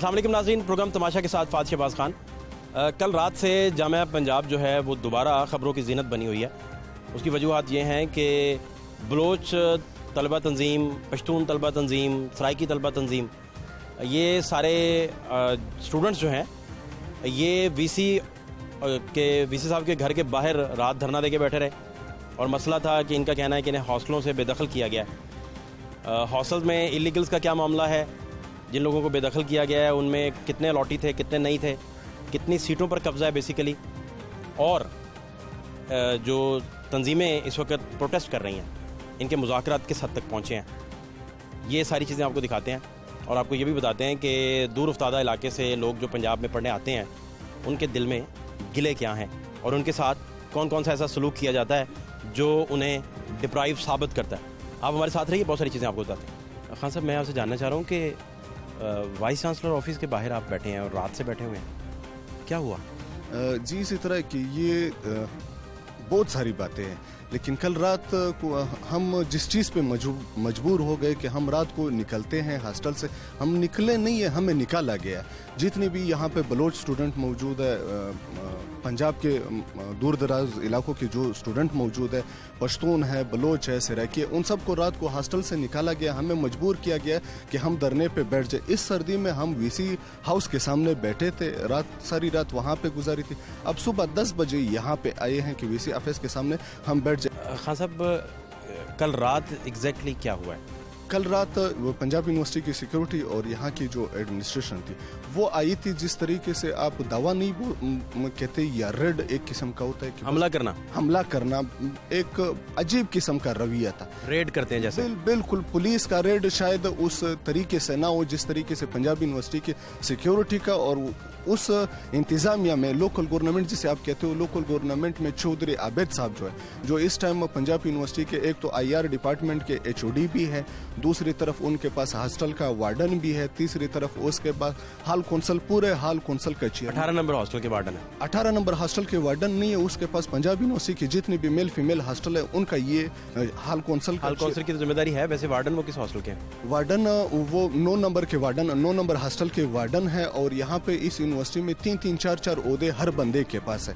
अस्सलाम वालेकुम नाज़रीन, प्रोग्राम तमाशा के साथ फ़ात शहबाज खान। कल रात से जामिया पंजाब जो है वो दोबारा ख़बरों की ज़ीनत बनी हुई है। उसकी वजूहात ये हैं कि बलोच तलबा तंजीम, पश्तून तलबा तंजीम, सराइकी तलबा तंजीम, ये सारे स्टूडेंट्स जो हैं ये वीसी साहब के घर के बाहर रात धरना दे के बैठे रहे। और मसला था कि इनका कहना है कि इन्हें हॉस्टलों से बेदखल किया गया है। हॉस्टल में इलीगल्स का क्या मामला है, जिन लोगों को बेदखल किया गया है उनमें कितने अलॉटी थे, कितने नहीं थे, कितनी सीटों पर कब्जा है बेसिकली, और जो तंजीमें इस वक्त प्रोटेस्ट कर रही हैं इनके मुज़ाकरात किस हद तक पहुँचे हैं, ये सारी चीज़ें आपको दिखाते हैं। और आपको ये भी बताते हैं कि दूर उफ्तादा इलाके से लोग जो पंजाब में पढ़ने आते हैं उनके दिल में गिले क्या हैं और उनके साथ कौन कौन सा ऐसा सलूक किया जाता है जो उन्हें डिप्राइव साबित करता है। आप हमारे साथ रहिए, बहुत सारी चीज़ें आपको बताते हैं। खान साहब, मैं आपसे जानना चाह रहा हूँ कि वाइस चांसलर ऑफिस के बाहर आप बैठे हैं और रात से बैठे हुए हैं, क्या हुआ? जी, इसी तरह की ये बहुत सारी बातें हैं, लेकिन कल रात को हम जिस चीज़ पे मजबूर हो गए कि हम रात को निकलते हैं हॉस्टल से, हम निकले नहीं है, हमें निकाला गया। जितने भी यहाँ पे बलोच स्टूडेंट मौजूद है, पंजाब के दूर दराज इलाकों के जो स्टूडेंट मौजूद है, पश्तून है, बलोच है, सराइकी है, उन सबको रात को हॉस्टल से निकाला गया। हमें मजबूर किया गया कि हम धरने पे बैठ जाए। इस सर्दी में हम वीसी हाउस के सामने बैठे थे, सारी रात वहाँ पे गुजारी थी। अब सुबह 10 बजे यहाँ पे आए हैं कि वीसी ऑफिस के सामने हम बैठ जाए। खान साहब, कल रात एग्जैक्टली क्या हुआ है? कल रात वो पंजाब यूनिवर्सिटी की सिक्योरिटी और यहाँ की जो एडमिनिस्ट्रेशन थी वो आई थी, जिस तरीके से आप दावा नहीं कहते या रेड एक किस्म का होता है कि हमला करना एक अजीब किस्म का रवैया था। रेड करते हैं जैसे बिल्कुल पुलिस का रेड शायद उस तरीके से ना हो जिस तरीके से पंजाब यूनिवर्सिटी की सिक्योरिटी का और उस इंतजामिया में लोकल गवर्नमेंट जिसे आप कहते हो, लोकल गवर्नमेंट में चौधरी आबिद साहब जो है, जो इस टाइम पंजाब यूनिवर्सिटी के एक तो IR डिपार्टमेंट के HOD भी है, दूसरी तरफ उनके पास हॉस्टल का वार्डन भी है, तीसरी तरफ उसके बाद हाल कौंसल, पूरे हाल कौंसल का चेयरमैन। 18 नंबर हॉस्टल के वार्डन है। 18 नंबर हॉस्टल के वार्डन नहीं है, उसके पास पंजाब यूनिवर्सिटी की जितनी भी मेल फीमेल हॉस्टल है उनका ये हाल कौंसल की तो जिम्मेदारी है। वैसे वार्डन वो किस हॉस्टल के हैं? वार्डन वो 9 नंबर के वार्डन, 9 नंबर हॉस्टल के वार्डन है। और यहाँ पे इस यूनिवर्सिटी में 3-3, 4-4 ओहदे हर बंदे के पास है।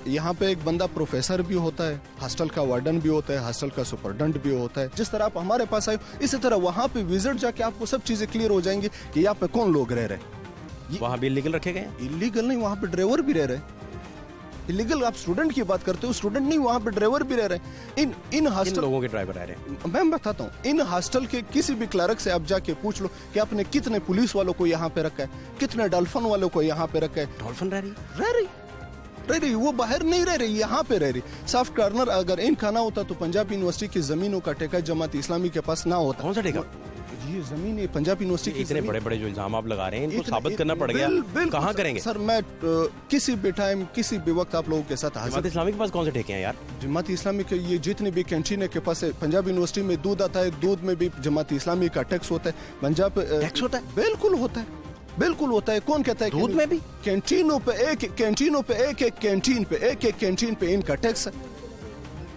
यहाँ पे एक बंदा प्रोफेसर भी होता है, हॉस्टल का वार्डन भी होता है, हॉस्टल का सुपरडेंट भी होता है। जिस तरह आप हमारे पास आए इसी तरह वहाँ पे विजिट जाके आपको सब चीजें क्लियर हो जाएंगी कि यहाँ पे कौन लोग रह रहे हैं। वहाँ भी इलीगल रखे गए? इलीगल नहीं, वहाँ पे ड्राइवर भी रह रहे हैं। इलीगल आप स्टूडेंट की बात करते हो, स्टूडेंट नहीं, वहाँ पे ड्राइवर भी रह रहे हैं। इन हॉस्टल लोगों के ड्राइवर रह रहे हैं। मैं बताता हूँ, इन हॉस्टल के किसी भी क्लर्क से आप जाके पूछ लो कि आपने कितने पुलिस वालों को यहाँ पे रखा है, कितने डॉल्फिन वालों को यहाँ पे रखा है। डॉल्फिन रह रही, वो बाहर नहीं रह रही, यहाँ पे रह रही। सॉफ्ट कॉर्नर अगर इनका ना होता तो पंजाब यूनिवर्सिटी की जमीनों का ठेका जमात इस्लामी के पास ना होता। कौन सा ठेका? ये जमीन है पंजाब यूनिवर्सिटी की। इतने बड़े बड़े जो इल्जाम आप लगा रहे हैं इनको साबित करना पड़ेगा। कहाँ करेंगे सर? मैं किसी भी टाइम किसी भी वक्त आप लोगों के साथ हाजिर। जमात इस्लामी के पास कौन से ठेके हैं यार? जमात इस्लामी के ये जितने भी कैंटीन के पास है, पंजाब यूनिवर्सिटी में दूध आता है, दूध में भी जमात इस्लामी का टैक्स होता है। पंजाब टैक्स होता है? बिल्कुल होता है, बिल्कुल होता है। कौन कहता है? दूध में भी? कैंटीन पे इनका टैक्स है।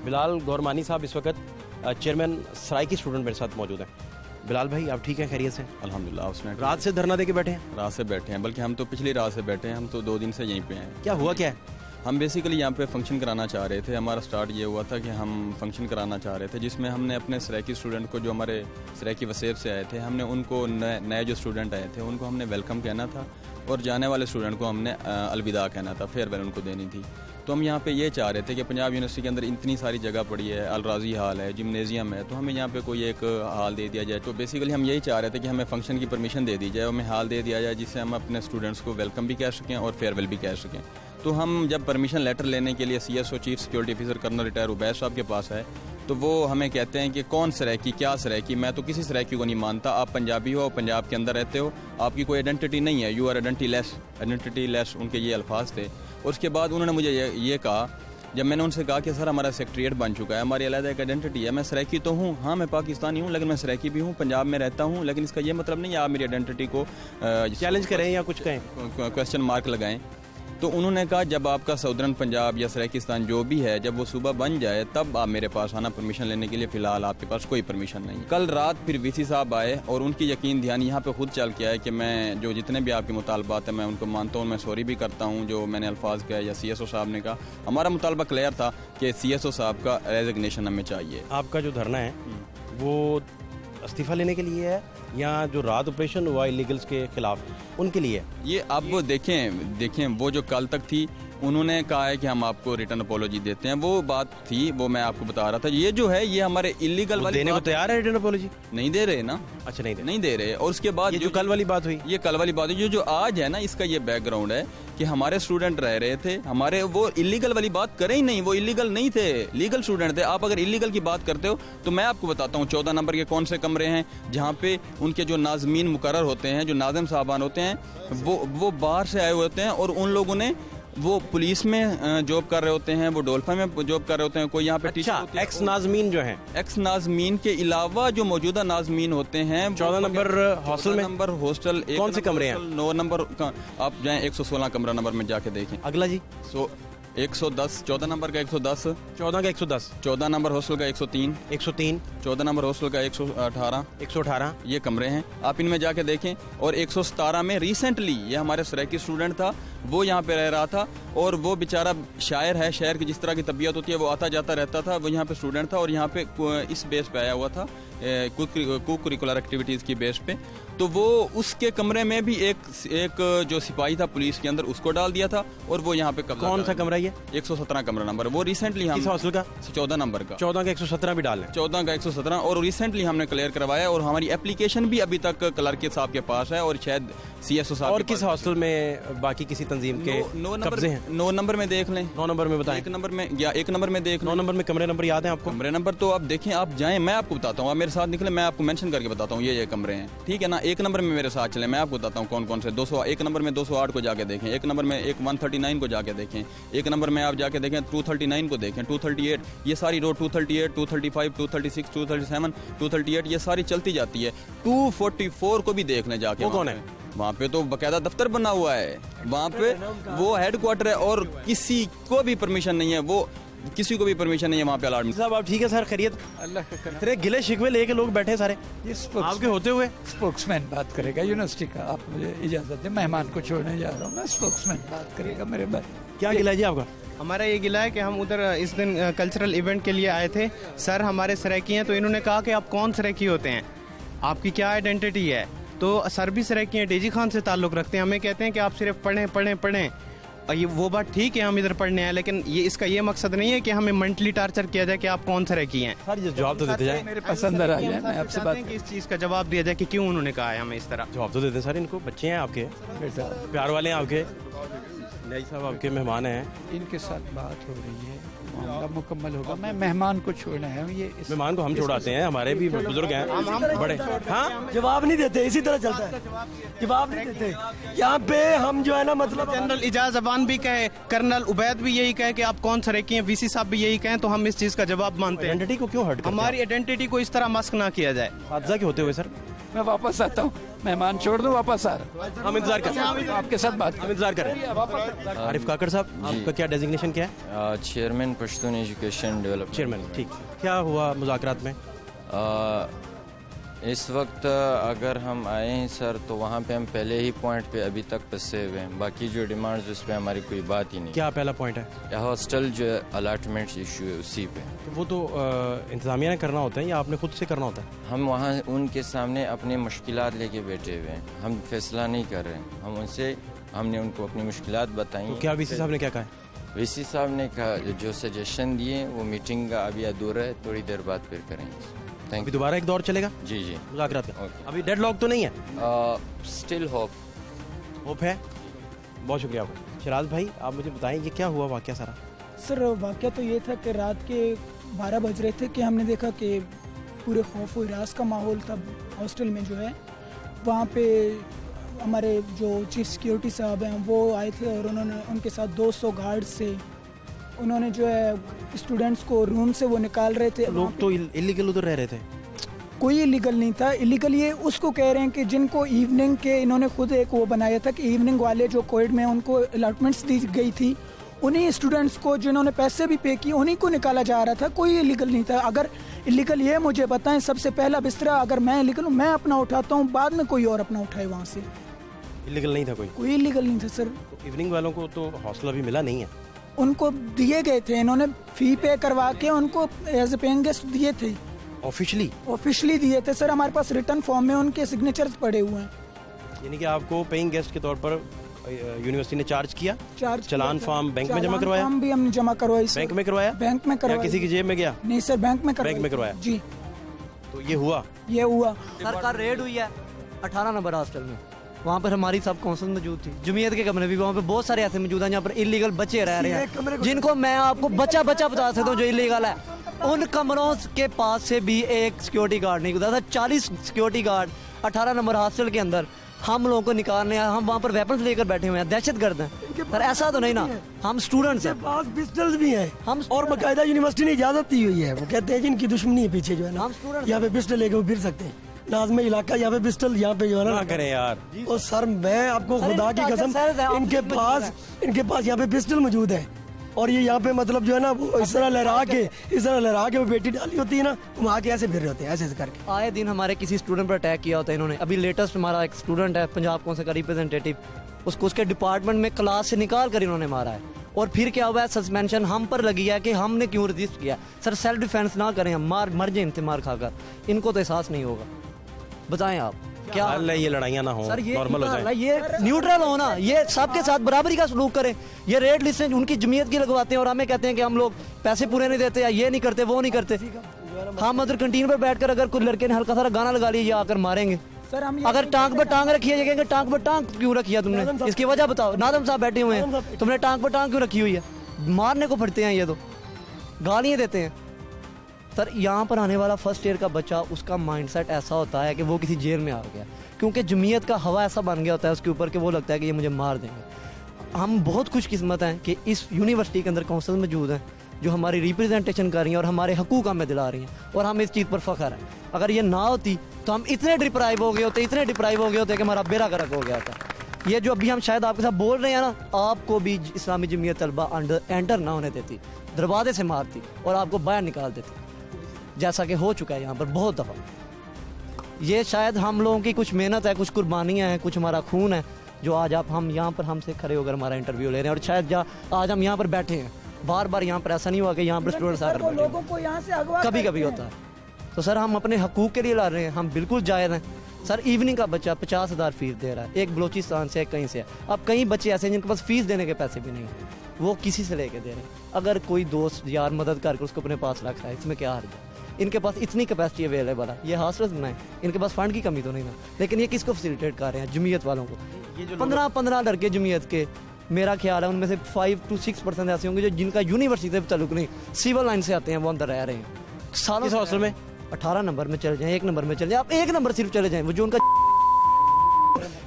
बिलाल गौरमानी साहब इस वक्त चेयरमैन सराइकी स्टूडेंट मेरे साथ मौजूद हैं। बिलाल भाई, आप ठीक हैं, खैरियत से? अल्हम्दुलिल्लाह। उसने रात से धरना दे के बैठे हैं? रात से बैठे हैं, बल्कि हम तो पिछली रात से बैठे हैं, हम तो 2 दिन से यहीं पे हैं। क्या हुआ क्या है? हम बेसिकली यहाँ पे फंक्शन कराना चाह रहे थे। हमारा स्टार्ट ये हुआ था कि हम फंक्शन कराना चाह रहे थे जिसमें हमने अपने सराइकी स्टूडेंट को, जो हमारे सराइकी वसेब से आए थे, हमने उनको नए जो स्टूडेंट आए थे उनको हमने वेलकम कहना था और जाने वाले स्टूडेंट को हमने अलविदा कहना था, फेयरवेल उनको देनी थी। तो हम यहाँ पे ये चाह रहे थे कि पंजाब यूनिवर्सिटी के अंदर इतनी सारी जगह पड़ी है, अलराजी हाल है, जिम्नेजियम है, तो हमें यहाँ पे कोई एक हाल दे दिया जाए। तो बेसिकली हम यही चाह रहे थे कि हमें फंक्शन की परमिशन दे दी जाए, हमें हाल दे दिया जाए जिससे हम अपने स्टूडेंट्स को वेलकम भी कह सकें और फेयरवेल भी कह सकें। तो हम जब परमिशन लेटर लेने के लिए CSO chief security officer colonel retire Ubaid साहब के पास है तो वो हमें कहते हैं कि कौन सराइकी, क्या सराइकी, मैं तो किसी सराइकी को नहीं मानता, आप पंजाबी हो, पंजाब के अंदर रहते हो, आपकी कोई आइडेंटिटी नहीं है, यू आर आइडेंटिटी लेस, उनके ये अल्फाज थे। और उसके बाद उन्होंने मुझे ये कहा, जब मैंने उनसे कहा कि सर हमारा सेक्रेटरीट बन चुका है, हमारी अलग एक आइडेंटिटी है, मैं सराइकी तो हूँ, हाँ मैं पाकिस्तानी हूँ लेकिन मैं सराइकी भी हूँ, पंजाब में रहता हूँ, लेकिन इसका ये मतलब नहीं है आप मेरी आइडेंटिटी को चैलेंज करें या कुछ कहें, क्वेश्चन मार्क लगाएं। तो उन्होंने कहा जब आपका सऊदर्न पंजाब या सराकिस्तान जो भी है जब वो सूबा बन जाए तब आप मेरे पास आना परमिशन लेने के लिए, फ़िलहाल आपके पास कोई परमिशन नहीं। कल रात फिर वीसी साहब आए और उनकी यकीन ध्यान यहाँ पे खुद चल के आए कि मैं जो जितने भी आपके मुतालबात हैं मैं उनको मानता हूँ, मैं सॉरी भी करता हूँ जो मैंने अल्फाज कहा या CSO साहब ने कहा। हमारा मुतालबा क्लियर था कि CSO साहब का रेजिग्नेशन हमें चाहिए। आपका जो धरना है वो इस्तीफा लेने के लिए है या जो रात ऑपरेशन हुआ इलीगल्स के खिलाफ उनके लिए है? ये अब देखें वो जो कल तक थी उन्होंने कहा है कि हम आपको रिटर्न अपोलॉजी देते हैं, वो बात थी, वो मैं आपको बता रहा था। ये जो है ये हमारे इलीगल वाली देने को तैयार है रिटर्न अपोलॉजी? नहीं दे रहे ना। अच्छा, नहीं दे रहे। और उसके बाद जो कल वाली बात हुई, ये कल वाली बात हुई जो आज है ना, इसका ये बैकग्राउंड है कि हमारे स्टूडेंट रह रहे थे, हमारे वो इलीगल वाली बात करें ही नहीं, वो इलीगल नहीं थे, लीगल स्टूडेंट थे। आप अगर इलीगल की बात करते हो तो मैं आपको बताता हूँ 14 नंबर के कौन से कमरे हैं जहाँ पे उनके जो नाज़मीन मुकर्रर होते हैं, जो नाज़िम साहबान होते हैं, वो बाहर से आए हुए होते हैं और उन लोगों ने वो पुलिस में जॉब कर रहे होते हैं, वो डोल्फा में जॉब कर रहे होते हैं, कोई यहाँ पे टीचर एक्स नाज़मीन जो हैं, एक्स नाज़मीन के अलावा जो मौजूदा नाज़मीन होते हैं 14 नंबर हॉस्टल में, नंबर हॉस्टल कौन से कमरे हैं? 9 नंबर आप जाएं 116 कमरा नंबर में जाके देखें। अगला जी 110 14 नंबर का 110, 14 का 110, 14 नंबर हॉस्टल का 103, 14 नंबर हॉस्टल का 118 ये कमरे हैं, आप इनमें जाके देखें। और 117 में रिसेंटली ये हमारे सराकी स्टूडेंट था, वो यहाँ पे रह रहा था और वो बेचारा शायर है, शायर की जिस तरह की तबीयत होती है वो आता जाता रहता था, वो यहाँ पे स्टूडेंट था और यहाँ पे इस बेस पे आया हुआ था को करिकुलर एक्टिविटीज़ की बेस पे। तो वो उसके कमरे में भी एक जो सिपाही था पुलिस के अंदर उसको डाल दिया था और वो यहाँ पे कौन सा कमरा ये? 117 कमरा नंबर। वो रिसेंटली हम हॉस्टल का 14 नंबर का 14 का 117 भी डालें, 14 का 117 और रिसेंटली हमने क्लियर करवाया और हमारी एप्लीकेशन भी अभी तक क्लर्क साहब के पास है और शायद CSO साहब। और किस हॉस्टल में बाकी किसी तंजीम के कब्जे हैं? 9 नंबर में देख लें, 9 नंबर में बताएं, 1 नंबर में या 1 नंबर में देख 9 नंबर में कमरे नंबर याद है आपको? कमरे नंबर तो आप देखें, आप जाएं, मैं आपको बताता हूँ, आप मेरे साथ निकले, मैं आपको मेंशन करके बताता हूँ ये कमरे हैं, ठीक है ना। 1 नंबर में मेरे साथ चले, मैं आपको बताता हूँ कौन कौन से। 1 नंबर में 208 को जाके देखें, 1 नंबर में 139 को जाके देखें, 1 नंबर में आप जाके देखें 239 को देखें, 238, ये सारी रो 238, 235, 236, 237, 238 ये सारी चलती जाती है। 244 को भी देख लें जाके। वो कौन है? वहाँ पे तो बकायदा दफ्तर बना हुआ है, वहाँ पे वो हेडक्वार्टर है और किसी को भी परमिशन नहीं है, वो किसी को भी परमिशन नहीं है वहाँ पे अलाटमेंट। साहब आप ठीक है सर? खैरियत? अल्लाह का करम। तेरे गिले शिकवे लेके लोग बैठे सारे आपके होते हुए। स्पोक्समैन बात करेगा यूनिवर्सिटी का, आप मुझे इजाजत दें, मेहमान को छोड़ने जा रहा हूँ मैं, स्पोक्समैन बात करेगा मेरे भाई। क्या गिला है जी आपका? हमारा ये गिला है कि हम उधर इस दिन कल्चरल इवेंट के लिए आए थे, सर हमारे सराइकी हैं, तो इन्होंने कहा कि आप कौन सराइकी होते हैं, आपकी क्या आइडेंटिटी है। तो सर भी सराइकी हैं, डेजी खान से ताल्लुक़ रखते हैं, हमें कहते हैं कि आप सिर्फ पढ़ें। और ये वो बात ठीक है, हम इधर पढ़ने आए, लेकिन ये इसका ये मकसद नहीं है कि हमें मेंटली टार्चर किया जाए कि आप कौन सराइकी हैं। सर ये जवाब तो देते जाए, मेरे पास अंदर आ जाए, मैं आपसे बात कि इस चीज़ का जवाब दिया जाए कि क्यों उन्होंने कहा है हमें इस तरह। जवाब तो देते सर, इनको बच्चे हैं आपके, बेटा प्यार वाले हैं आपके, नहीं साहब आपके मेहमान हैं, इनके साथ बात हो रही है, मामला मुकम्मल होगा, मैं मेहमान को छोड़ना है। ये मेहमान को हम छोड़ाते हैं, हमारे भी बुजुर्ग हैं बड़े। हाँ जवाब नहीं देते, इसी तरह चलता है, जवाब नहीं देते यहाँ पे। हम जो है ना मतलब जनरल इजाज अबान भी कहे, कर्नल उबैद भी यही कहे कि आप कौन सराइकी हैं, VC साहब भी यही कहें, तो हम इस चीज़ का जवाब मानते हैं। आइडेंटिटी को क्यों हर्ट करते हैं? हमारी आइडेंटिटी को इस तरह मस्क ना किया जाए। हादसा के होते हुए सर मैं वापस आता हूँ, मेहमान छोड़ दूँ, वापस आ रहा हूँ, हम इंतजार करें, आपके साथ बात हम इंतजार करें। आरिफ काकड़ साहब आपका क्या डेजिग्नेशन क्या है? Chairman Pashtun education development. Chairman, ठीक। क्या हुआ मुज़ाकरात में? इस वक्त अगर हम आए हैं सर तो वहाँ पे हम पहले ही पॉइंट पे अभी तक फंसे हुए हैं, बाकी जो डिमांड्स उस पर हमारी कोई बात ही नहीं। क्या पहला पॉइंट है? हॉस्टल जो अलाटमेंट इशू है उसी पे। तो वो तो इंतजामिया ने करना होता है या आपने खुद से करना होता है? हम वहाँ उनके सामने अपनी मुश्किलात लेके बैठे हुए हैं, हम फैसला नहीं कर रहे हैं, हमने उनको अपनी मुश्किलात बताई। तो क्या VC साहब ने क्या कहा? VC साहब ने कहा जो सजेशन दिए वो मीटिंग का अभी अधूरा है, थोड़ी देर बाद फिर करेंगे। अभी दोबारा एक दौर चलेगा जी मुज़ाकरात का? अभी डेडलॉक तो नहीं है? स्टिल होप है। बहुत शुक्रिया आपका। शराज भाई आप मुझे बताएं ये क्या हुआ वाक़या सारा? सर वाक़या तो ये था कि रात के 12 बज रहे थे कि हमने देखा कि पूरे खौफ व हिरास का माहौल था हॉस्टल में जो है। वहाँ पे हमारे जो चीफ सिक्योरिटी साहब हैं वो आए थे और उन्होंने उनके साथ 200 गार्ड से उन्होंने जो है स्टूडेंट्स को रूम से वो निकाल रहे थे। लोग तो इलीगल उधर रह रहे थे। कोई इलीगल नहीं था। इलीगल ये उसको कह रहे हैं कि जिनको इवनिंग के, इन्होंने खुद एक वो बनाया था कि इवनिंग वाले जो कोविड में उनको अलॉटमेंट्स दी गई थी, उन्हीं स्टूडेंट्स को जिन्होंने पैसे भी पे किए उन्हीं को निकाला जा रहा था। कोई इलीगल नहीं था। अगर इलीगल ये मुझे बताएं, सबसे पहला बिस्तरा अगर मैं इलीगल हूँ मैं अपना उठाता हूँ, बाद में कोई और अपना उठाए वहाँ से। इलीगल नहीं था कोई इलीगल नहीं था सर। तो इवनिंग वालों को तो हौसला भी मिला नहीं है। उनको दिए गए थे, इन्होंने फी पे करवा के उनको एज ए पेइंग गेस्ट दिए थे। ऑफिशियली दिए थे सर। हमारे पास रिटर्न फॉर्म में उनके सिग्नेचर्स पड़े हुए हैं। यानी कि आपको पेइंग गेस्ट के तौर पर यूनिवर्सिटी ने चार्ज किया? चलान फॉर्म बैंक में जमा करवाया? हम भी हमने जमा करवाई। बैंक में करवाया? बैंक में करवाया। किसी की जेब में गया? नहीं सर, बैंक में करवाया जी। तो ये हुआ सरकार रेड हुई है 18 नंबर हॉस्टल में। वहाँ पर हमारी सब काउंसिल मौजूद थी, जमीयत के कमरे भी वहाँ पे बहुत सारे ऐसे मौजूद हैं जहाँ पर इलीगल बच्चे रह रहे हैं, जिनको मैं आपको बच्चा बता सकता हूँ जो इलीगल है। उन कमरों के पास से भी एक सिक्योरिटी गार्ड नहीं गुजरा था। 40 सिक्योरिटी गार्ड 18 नंबर हॉस्टल के अंदर हम लोगों को निकालने हैं। हम वहाँ पर वेपन्स लेकर बैठे हुए हैं, दहशतगर्द हैं। पर ऐसा तो नहीं ना, हम स्टूडेंट्स हैं, पास पिस्टल्स भी हैं हम, और बाकायदा यूनिवर्सिटी ने इजाजत दी हुई है। वो कहते हैं जिनकी दुश्मनी है पीछे जो है ना, यहाँ पे पिस्टल लेके वो फिर सकते हैं। नाज़ में इलाका यहाँ पे पिस्टल यहाँ पे जो है ना करें यार। और सर मैं आपको खुदा की कसम, इनके पास यहाँ पे पिस्टल मौजूद है और ये यहाँ पे मतलब जो है ना वो इस तरह लहरा के वो बेटी डाली होती है ना, वहाँ के ऐसे फिर रहे होते हैं ऐसे करके। आए दिन हमारे किसी स्टूडेंट पर अटैक किया होता है इन्होंने। अभी लेटेस्ट हमारा एक स्टूडेंट है पंजाब काउंसिल का रिप्रेजेंटेटिव, उसको उसके डिपार्टमेंट में क्लास से निकाल कर इन्होंने मारा है। और फिर क्या हुआ है, सस्पेंशन हम पर लगी है कि हमने क्यों रजिस्ट किया। सर सेल्फ डिफेंस ना करें, हम मर जाए इनसे मार खाकर, इनको तो एहसास नहीं होगा। बताएं आप क्या हाल है, ये लड़ाइयाँ ना हो, नॉर्मल हो जाए, ये न्यूट्रल हो ना, ये सबके साथ बराबरी का सलूक करें। ये रेड लिस्ट उनकी जमीयत की लगवाते हैं और हमें कहते हैं कि हम लोग पैसे पूरे नहीं देते या ये नहीं करते वो नहीं करते। हम अगर कैंटीन पर बैठकर अगर कोई लड़के ने हल्का सा गाना लगा लिया, ये आकर मारेंगे। अगर टांग पर टांग रखी है, ये कहेंगे टांग पर टांग क्यों रखी है तुमने, इसकी वजह बताओ। नादम साहब बैठे हुए हैं, तुमने टांग पर टांग क्यों रखी हुई है। मारने को फटते हैं ये, तो गालियाँ देते हैं। सर यहाँ पर आने वाला फर्स्ट ईयर का बच्चा, उसका माइंडसेट ऐसा होता है कि वो किसी जेल में आ गया, क्योंकि जमीयत का हवा ऐसा बन गया होता है उसके ऊपर कि वो लगता है कि ये मुझे मार देंगे। हम बहुत खुशकिस्मत हैं कि इस यूनिवर्सिटी के अंदर काउंसिल मौजूद हैं जो हमारी रिप्रेजेंटेशन कर रही हैं और हमारे हकूक़ हमें दिला रही हैं, और हम इस चीज़ पर फ़ख्र हैं। अगर ये ना होती तो हम इतने डिप्राइव हो गए होते कि हमारा बेड़ा गर्क हो गया था। ये जो अभी हम शायद आपके साथ बोल रहे हैं ना, आपको भी इस्लामी जमीयत तलबा अंडर एंटर ना होने देती, दरवाजे से मारती और आपको बाहर निकाल देती, जैसा कि हो चुका है यहाँ पर बहुत दफ़ा। ये शायद हम लोगों की कुछ मेहनत है, कुछ कुर्बानियाँ हैं, कुछ हमारा खून है, जो आज आप हम यहाँ पर हमसे खड़े होकर हमारा इंटरव्यू ले रहे हैं। और शायद आज हम यहाँ पर बैठे हैं, बार बार यहाँ पर ऐसा नहीं हुआ कि यहाँ पर स्टूडेंट्स आकर बैठे, कभी कभी होता है। तो सर हम अपने हकूक़ के लिए लड़ रहे हैं, हम बिल्कुल जायज़ हैं। सर इवनिंग का बच्चा 50,000 फीस दे रहा है, एक बलोचिस्तान से, एक कहीं से। अब कई बच्चे ऐसे हैं जिनके पास फीस देने के पैसे भी नहीं हैं, वो किसी से लेके दे रहे हैं। अगर कोई दोस्त यार मदद करके उसको अपने पास रख रहा है, इसमें क्या हर्ज है। इनके पास इतनी कैपेसिटी अवेलेबल है, ये हॉस्टल्स बनाए, इनके पास फंड की कमी तो नहीं ना, लेकिन ये किसको फैसिलिटेट कर रहे हैं, जमीयत वालों को। 15 लड़के जमीयत के, मेरा ख्याल है उनमें से 5 to 6% ऐसे होंगे जो जिनका यूनिवर्सिटी से ताल्लुक नहीं, सिविल लाइन से आते हैं, वो अंदर रह रहे हैं सालों से हॉस्टल में। 18 नंबर में चले जाएं, 1 नंबर में चले जाएं, आप 1 नंबर सिर्फ चले जाएं, वो जो उनका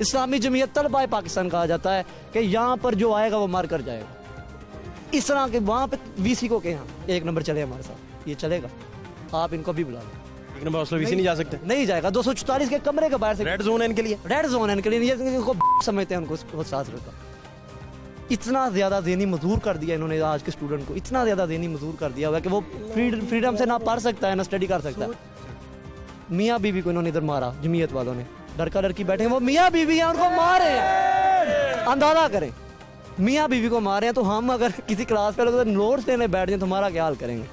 इस्लामी जमीयत तलबा पाकिस्तान कहा जाता है कि यहाँ पर जो आएगा वो मार कर जाएगा। इस तरह के वहाँ पे वीसी को के यहाँ 1 नंबर चले हमारे साथ, ये चलेगा। आप इनको भी बुला लो। 1 नंबर हॉस्टल वीसी नहीं जा सकते, नहीं जाएगा। 244 के कमरे के बाहर से रेड जोन है इनके लिए, रेड जोन है इनके लिए, इनको समझते हैं उनको साथ रहता। इतना ज़्यादा ज़हनी मजबूर कर दिया इन्होंने आज के स्टूडेंट को, इतना ज़्यादा ज़हनी मजबूर कर दिया हुआ कि वो फ्रीडम से ना पढ़ सकता है ना स्टडी कर सकता है। मियाँ बीवी को इन्होंने इधर मारा, जमीयत वालों ने, लड़का लड़की बैठे हैं, वो मियाँ बीवी हैं, उनको मारे हैं। अंदाजा करें, मियाँ बीवी को मारे हैं, तो हम अगर किसी क्लास पे अगर नोट्स लेने बैठ जाए तो हमारा क्या हाल करेंगे।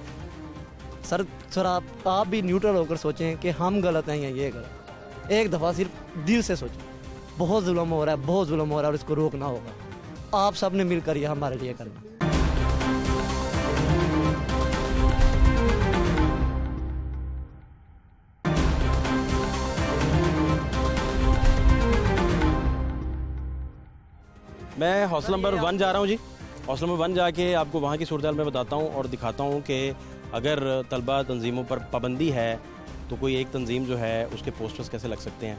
सर आप भी न्यूट्रल होकर सोचें कि हम गलत हैं या ये गलत। एक दफ़ा सिर्फ दिल से सोचें, बहुत जुल्म हो रहा है, बहुत जुल्म हो रहा है और इसको रोकना होगा। आप सब ने मिलकर ये हमारे लिए करना। मैं हॉस्टल नंबर 1 जा रहा हूँ जी। हॉस्टल नंबर 1 जाके आपको वहाँ की सूरत हाल में बताता हूँ और दिखाता हूँ कि अगर तलबा तंजीमों पर पाबंदी है तो कोई एक तंजीम जो है उसके पोस्टर्स कैसे लग सकते हैं,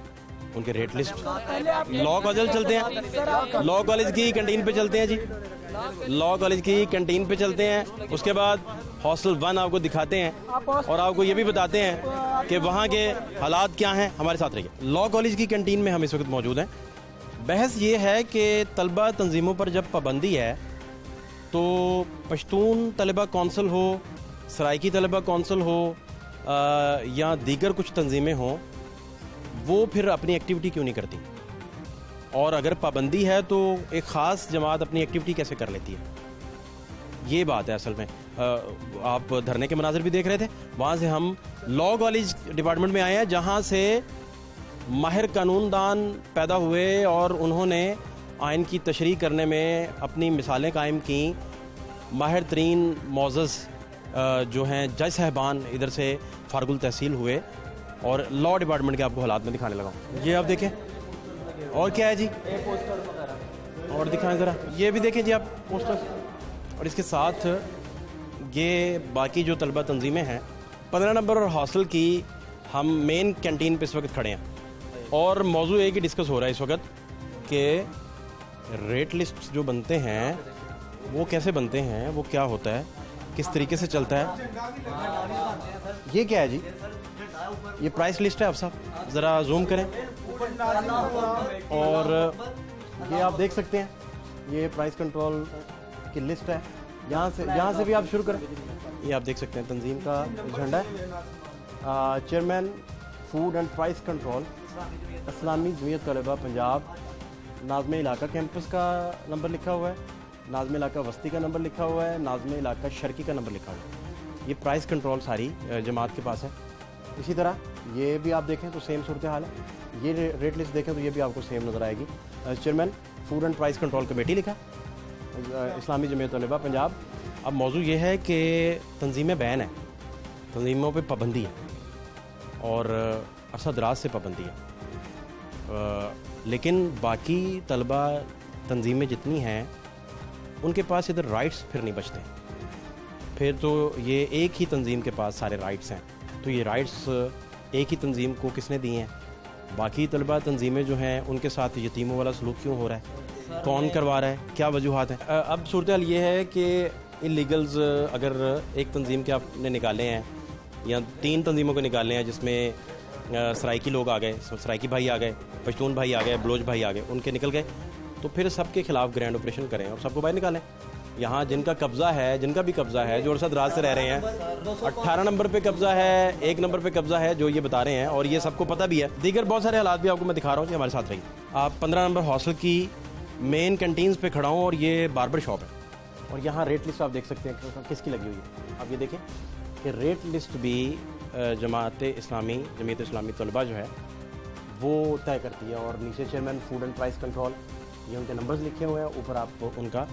उनके रेट लिस्ट। लॉ कॉलेज चलते हैं, लॉ कॉलेज की कैंटीन पे चलते हैं जी। लॉ कॉलेज की कैंटीन पे चलते हैं, उसके बाद हॉस्टल 1 आपको दिखाते हैं और आपको ये भी बताते हैं कि वहाँ के हालात क्या हैं। हमारे साथ रहिए। लॉ कॉलेज की कैंटीन में हम इस वक्त मौजूद हैं। बहस ये है कि तलबा तंजीमों पर जब पाबंदी है तो पश्तून तलबा कौंसल हो, सराइकी तलबा कौंसल हो या दीगर कुछ तंजीमें हों, वो फिर अपनी एक्टिविटी क्यों नहीं करती, और अगर पाबंदी है तो एक ख़ास जमात अपनी एक्टिविटी कैसे कर लेती है। ये बात है असल में। आप धरने के मनाज़िर भी देख रहे थे, वहाँ से हम लॉ कॉलेज डिपार्टमेंट में आए हैं जहाँ से माहिर कानूनदान पैदा हुए और उन्होंने आइन की तशरीह करने में अपनी मिसालें कायम की। माहिर तरीन मोअज़्ज़ज़ जो हैं जज साहबान इधर से फारगुल तहसील हुए और लॉ डिपार्टमेंट के आपको हालात में दिखाने लगा। ये आप देखें, और क्या है जी, और दिखाएं ज़रा, ये भी देखें जी आप पोस्टर, और इसके साथ ये बाकी जो तलबा तंजीमें हैं 15 नंबर और हॉस्टल की। हम मेन कैंटीन पे इस वक्त खड़े हैं और मौजू एक ही डिस्कस हो रहा है इस वक्त कि रेट लिस्ट जो बनते हैं वो कैसे बनते हैं, वो क्या होता है, किस तरीके से चलता है। ये क्या है जी, ये प्राइस लिस्ट है। आप साहब ज़रा जूम करें और ये आप देख सकते हैं, ये प्राइस कंट्रोल की लिस्ट है। यहाँ से भी आप शुरू करें। ये आप देख सकते हैं तंजीम का झंडा है। Chairman food and price control Islami Jamiat Talaba Punjab, नाज़्म इलाका कैंपस का नंबर लिखा हुआ है, नाज़्म इलाका वस्ती का नंबर लिखा हुआ है, नाज़्म इलाका शर्की का नंबर लिखा हुआ है। ये प्राइस कंट्रोल सारी जमात के पास है। इसी तरह ये भी आप देखें तो सेम सूरत हाल है। ये रेट लिस्ट देखें तो ये भी आपको सेम नज़र आएगी। Chairman food and price control committee लिखा, इस्लामी जमीयत तलबा पंजाब। अब मौजू ये है कि तंजीमें बैन है, तंजीमों पे पाबंदी है और अरसा दराज से पाबंदी है, लेकिन बाकी तलबा तंजीमें जितनी हैं उनके पास इधर राइट्स फिर नहीं बचते। फिर तो ये एक ही तंजीम के पास सारे राइट्स हैं, तो ये राइट्स एक ही तंजीम को किसने दिए हैं? बाकी तलबा तंजीमें जो हैं उनके साथ यतीमों वाला सलूक क्यों हो रहा है, कौन करवा रहा है, क्या वजूहात हैं? अब सूरत हाल ये है कि इलीगल्स अगर एक तंजीम के आपने निकाले हैं या 3 तंजीमों को निकाले हैं जिसमें सराइकी लोग आ गए, सराइकी भाई आ गए, पश्तून भाई आ गए, बलोच भाई आ गए, उनके निकल गए, तो फिर सबके खिलाफ ग्रैंड ऑपरेशन करें और सबको बाहर निकालें। यहाँ जिनका कब्ज़ा है, जिनका भी कब्ज़ा है, जो अरसा दराज से रह रहे हैं, 18 नंबर पे कब्ज़ा है, 1 नंबर पे कब्ज़ा है, जो ये बता रहे हैं, और ये सबको पता भी है। दीगर बहुत सारे हालात भी आपको मैं दिखा रहा हूँ कि हमारे साथ रहिए। आप 15 नंबर हॉस्टल की मेन कैंटीन्स पे खड़ा हूँ और ये बार्बर शॉप है और यहाँ रेट लिस्ट आप देख सकते हैं किसकी लगी हुई है। आप ये देखें कि रेट लिस्ट भी जमात इस्लामी जमीयत इस्लामी तलबा जो है वो तय करती है, और नीचे chairman food and price control, ये उनके नंबर्स लिखे हुए हैं, ऊपर आप उनका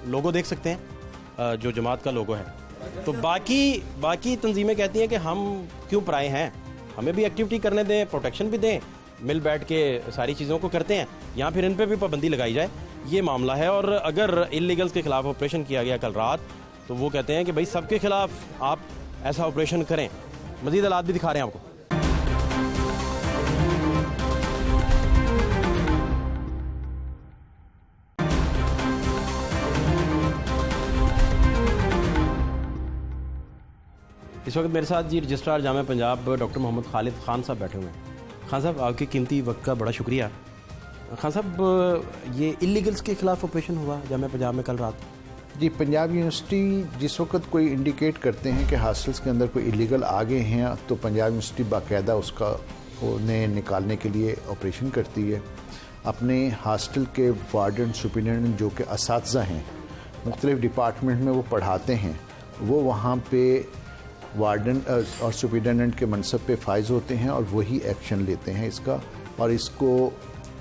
लोगो देख सकते हैं जो जमात का लोगो है। तो बाकी तंजीमें कहती हैं कि हम क्यों पराए हैं, हमें भी एक्टिविटी करने दें, प्रोटेक्शन भी दें, मिल बैठ के सारी चीज़ों को करते हैं, या फिर इन पे भी पाबंदी लगाई जाए। ये मामला है। और अगर इलीगल्स के खिलाफ ऑपरेशन किया गया कल रात, तो वो कहते हैं कि भाई सबके खिलाफ आप ऐसा ऑपरेशन करें। मज़ीद हालात भी दिखा रहे हैं आपको। इस वक्त मेरे साथ जी रजिस्ट्रार जामिया पंजाब डॉक्टर मोहम्मद खालिद खान साहब बैठे हुए हैं। खान साहब, आपके कीमती वक्त का बड़ा शुक्रिया। खान साहब, ये इलीगल्स के खिलाफ ऑपरेशन हुआ जामिया पंजाब में कल रात? जी, पंजाब यूनिवर्सिटी जिस वक्त कोई इंडिकेट करते हैं कि हॉस्टल्स के अंदर कोई इलीगल आ गए हैं, तो पंजाब यूनिवर्सिटी बाकायदा उसका उन्हें निकालने के लिए ऑपरेशन करती है। अपने हॉस्टल के वार्डन सुपरिटेंडेंट जो कि असातिज़ा हैं, मुख्तलिफ डिपार्टमेंट में वो पढ़ाते हैं, वो वहाँ पे वार्डन और सुपरिटेंडेंट के मनसब पे फाइज होते हैं और वही एक्शन लेते हैं इसका। और इसको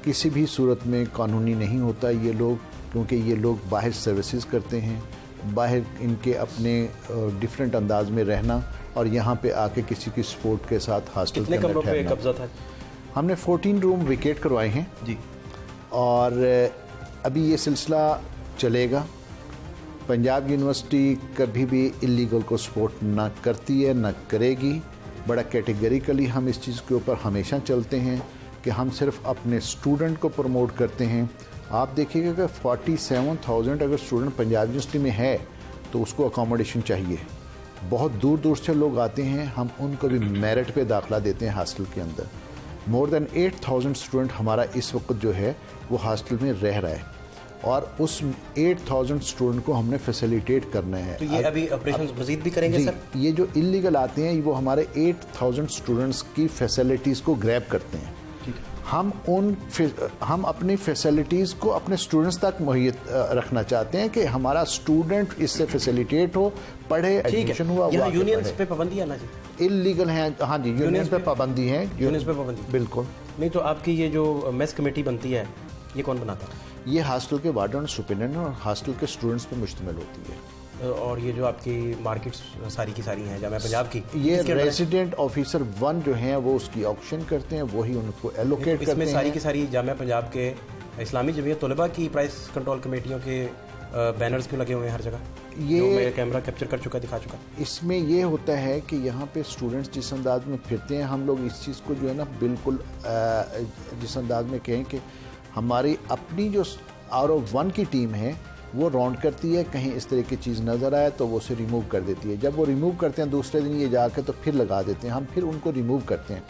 किसी भी सूरत में कानूनी नहीं होता ये लोग, क्योंकि ये लोग बाहर सर्विसेज करते हैं, बाहर इनके अपने डिफरेंट अंदाज में रहना और यहाँ पे आके किसी की सपोर्ट के साथ हॉस्टल के अंदर ठहरना। कब्जा था? हमने 14 रूम विकेट करवाए हैं जी, और अभी ये सिलसिला चलेगा। पंजाब यूनिवर्सिटी कभी भी इलीगल को सपोर्ट ना करती है, ना करेगी। बड़ा कैटेगरिकली हम इस चीज़ के ऊपर हमेशा चलते हैं कि हम सिर्फ अपने स्टूडेंट को प्रमोट करते हैं, आप देखिएगा कि 47,000 अगर स्टूडेंट पंजाब यूनिवर्सिटी में है तो उसको अकोमोडेशन चाहिए। बहुत दूर दूर से लोग आते हैं, हम उनको भी मेरिट पे दाखिला देते हैं हॉस्टल के अंदर। मोर देन 8,000 स्टूडेंट हमारा इस वक्त जो है वो हॉस्टल में रह रहा है और उस 8,000 स्टूडेंट को हमने फैसिलिटेट करना है। तो ये अभी ऑपरेशन मजीद भी करेंगे सर? ये जो इलीगल आते हैं वो हमारे 8,000 स्टूडेंट्स की फैसिलिटीज़ को ग्रैब करते हैं। हम अपनी फैसिलिटीज़ को अपने स्टूडेंट्स तक मुहैया रखना चाहते हैं कि हमारा स्टूडेंट इससे फैसिलिटेट हो, पढ़े, एडमिशन हुआ। यहाँ यूनियंस पे पाबंदी है ना जी? इलीगल है, हाँ जी, यूनियंस पे पाबंदी है। यूनियंस पे पाबंदी बिल्कुल नहीं। तो आपकी ये जो मेस कमेटी बनती है ये कौन बनाता है? ये हॉस्टल के वार्डन, सुपरिटेंडेंट और हॉस्टल के स्टूडेंट्स पे मुश्तमिल होती है। और ये जो आपकी मार्केट्स सारी की सारी हैं जामिया पंजाब की, ये रेजिडेंट ऑफिसर 1 जो हैं वो उसकी ऑक्शन करते हैं, वही उनको एलोकेट करते हैं। इसमें सारी की सारी जामिया पंजाब के इस्लामी जमीयत तलबा की प्राइस कंट्रोल कमेटियों के बैनर्स क्यों लगे हुए हैं हर जगह? ये जो मैं कैमरा कैप्चर कर चुका, दिखा चुका। इसमें ये होता है कि यहाँ पे स्टूडेंट्स जिस अंदाज में फिरते हैं, हम लोग इस चीज़ को जो है ना बिल्कुल जिस अंदाज में कहें कि हमारी अपनी जो RO1 की टीम है वो राउंड करती है, कहीं इस तरह की चीज़ नज़र आए तो वो उसे रिमूव कर देती है। जब वो रिमूव करते हैं दूसरे दिन ये जाकर तो फिर लगा देते हैं, हम फिर उनको रिमूव करते हैं।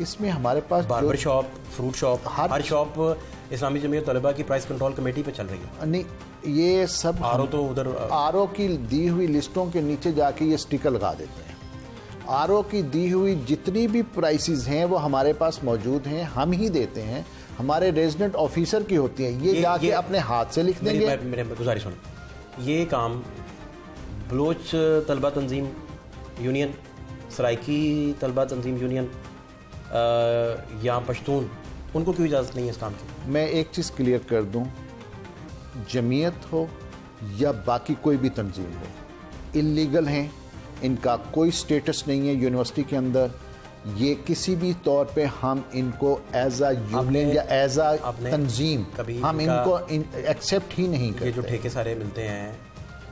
इसमें हमारे पास बार्बर शॉप, फ्रूट शॉप, हर शॉप इस्लामी जमीयत तलबा की प्राइस कंट्रोल कमेटी पे चल रही है। नहीं, ये सब RO तो उधर RO की दी हुई लिस्टों के नीचे जाके ये स्टिकर लगा देते हैं। RO की दी हुई जितनी भी प्राइसेस हैं वो हमारे पास मौजूद हैं, हम ही देते हैं, हमारे रेजिडेंट ऑफिसर की होती हैं। ये जाके अपने हाथ से लिख देंगे। मेरे गुजारिश सुन, ये काम बलोच तलबा तंजीम यूनियन, सराइकी तलबा तंजीम यूनियन या पश्तून, उनको क्यों इजाज़त नहीं है इस काम की? मैं एक चीज़ क्लियर कर दूं, जमीयत हो या बाकी कोई भी तंजीम हो, इलीगल हैं, इनका कोई स्टेटस नहीं है यूनिवर्सिटी के अंदर। ये किसी भी तौर पे हम इनको एज अ यूनियन या एज अ तंजीम हम इनको एक्सेप्ट ही नहीं करते। ये जो ठेके सारे मिलते हैं,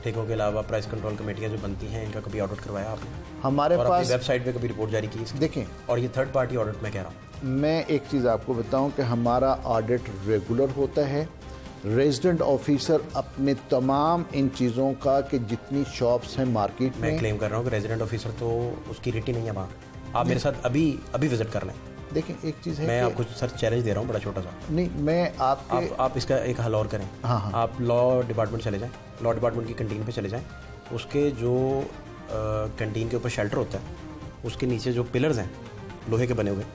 ठेकों के अलावा प्राइस कंट्रोल कमेटियां जो बनती हैं, इनका कभी ऑडिट करवाया आपने? हमारे और पास वेबसाइट पे कभी रिपोर्ट जारी की? देखें, और ये थर्ड पार्टी ऑडिट मैं कह रहा हूँ। मैं एक चीज़ आपको बताऊं कि हमारा ऑडिट रेगुलर होता है। रेजिडेंट ऑफिसर अपने तमाम इन चीज़ों का कि जितनी शॉप्स हैं मार्केट में, मैं क्लेम कर रहा हूँ कि रेजिडेंट ऑफिसर तो उसकी रेटिंग नहीं है वहाँ। आप मेरे साथ अभी विजिट कर लें। देखें, एक चीज़ है, मैं आपको सर चैलेंज दे रहा हूँ, बड़ा छोटा सा। नहीं, मैं आप इसका एक हल और करें। हाँ। आप लॉ डिपार्टमेंट चले जाएं, लॉ डिपार्टमेंट की कैंटीन पे चले जाएं, उसके जो कैंटीन के ऊपर शेल्टर होता है, उसके नीचे जो पिलर्स हैं लोहे के बने हुए,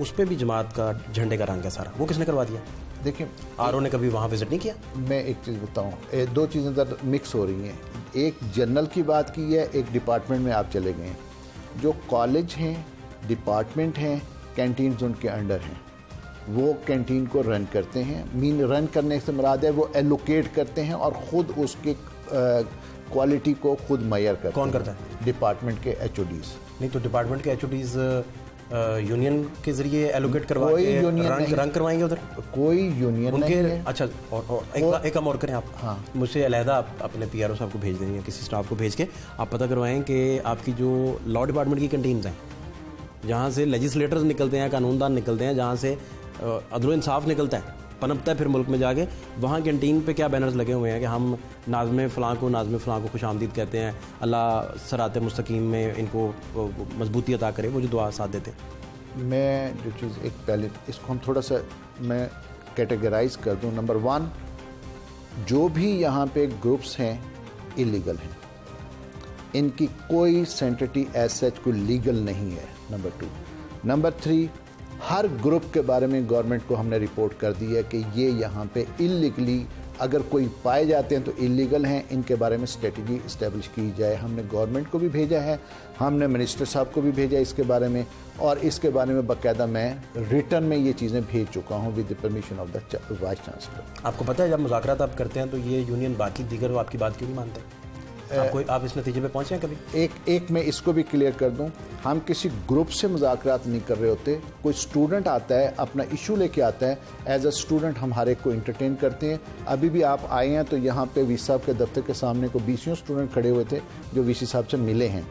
उस पर भी जमात का झंडे का रंग है सारा। वो किसने करवा दिया? देखिए, RO ने कभी वहाँ विजिट नहीं किया? मैं एक चीज़ बताऊँ, दो चीज़ें इधर मिक्स हो रही हैं। एक जनरल की बात की है, एक डिपार्टमेंट में आप चले गए हैं। जो कॉलेज हैं, डिपार्टमेंट हैं, कैंटीन उनके अंडर हैं, वो कैंटीन को रन करते हैं। रन करने से मुराद है वो एलोकेट करते हैं और ख़ुद उसके क्वालिटी को खुद मैयर करते हैं। कौन करता है? डिपार्टमेंट के HODs। नहीं, तो डिपार्टमेंट के HODs यूनियन के जरिए एलोकेट करवा के रंग करवाएंगे उधर? कोई यूनियन नहीं है। अच्छा, और एक काम और करें आप। हाँ। मुझसे अलहदा आप अपने PRO साहब को भेज देंगे, किसी स्टाफ को भेज के आप पता करवाएं कि आपकी जो लॉ डिपार्टमेंट की कैंटीन्स हैं, जहाँ से लेजिस्लेटर्स निकलते हैं, कानूनदान निकलते हैं, जहाँ से अदल इंसाफ निकलता है, पनपता है फिर मुल्क में जाके, वहाँ कैंटीन पे क्या बैनर्स लगे हुए हैं कि हम नाज़्म फ़लाँ को खुश आमदीद कहते हैं, अल्लाह सरात मुस्तकीम में इनको मजबूती अता करे, वो जो दुआ साथ देते हैं। मैं जो चीज़ एक पहले इसको हम थोड़ा सा मैं कैटेगराइज कर दूँ। नंबर 1, जो भी यहाँ पे ग्रुप्स हैं इलीगल हैं, इनकी कोई सेंटिटी एज सच कोई लीगल नहीं है। नंबर 2। नंबर 3, हर ग्रुप के बारे में गवर्नमेंट को हमने रिपोर्ट कर दी है कि ये यहाँ पे इलीगली अगर कोई पाए जाते हैं तो इलीगल हैं, इनके बारे में स्ट्रेटजी इस्टेब्लिश की जाए। हमने गवर्नमेंट को भी भेजा है, हमने मिनिस्टर साहब को भी भेजा इसके बारे में, और इसके बारे में बाकायदा मैं रिटर्न में ये चीज़ें भेज चुका हूँ with the permission of the vice chancellor. आपको पता है जब मुज़ाकरात आप करते हैं तो ये यूनियन बाकी दीगर आपकी बात क्यों नहीं मानते? आप इस नतीजे पे पहुंचे हैं कभी? एक मैं इसको भी क्लियर कर दूं, हम किसी ग्रुप से मुज़ाकरात नहीं कर रहे होते। कोई स्टूडेंट आता है, अपना इशू लेके आता है, एज अ स्टूडेंट हम हर एक को इंटरटेन करते हैं। अभी भी आप आए हैं तो यहाँ पे VC साहब के दफ्तर के सामने को 20 स्टूडेंट खड़े हुए थे जो VC साहब से मिले हैं।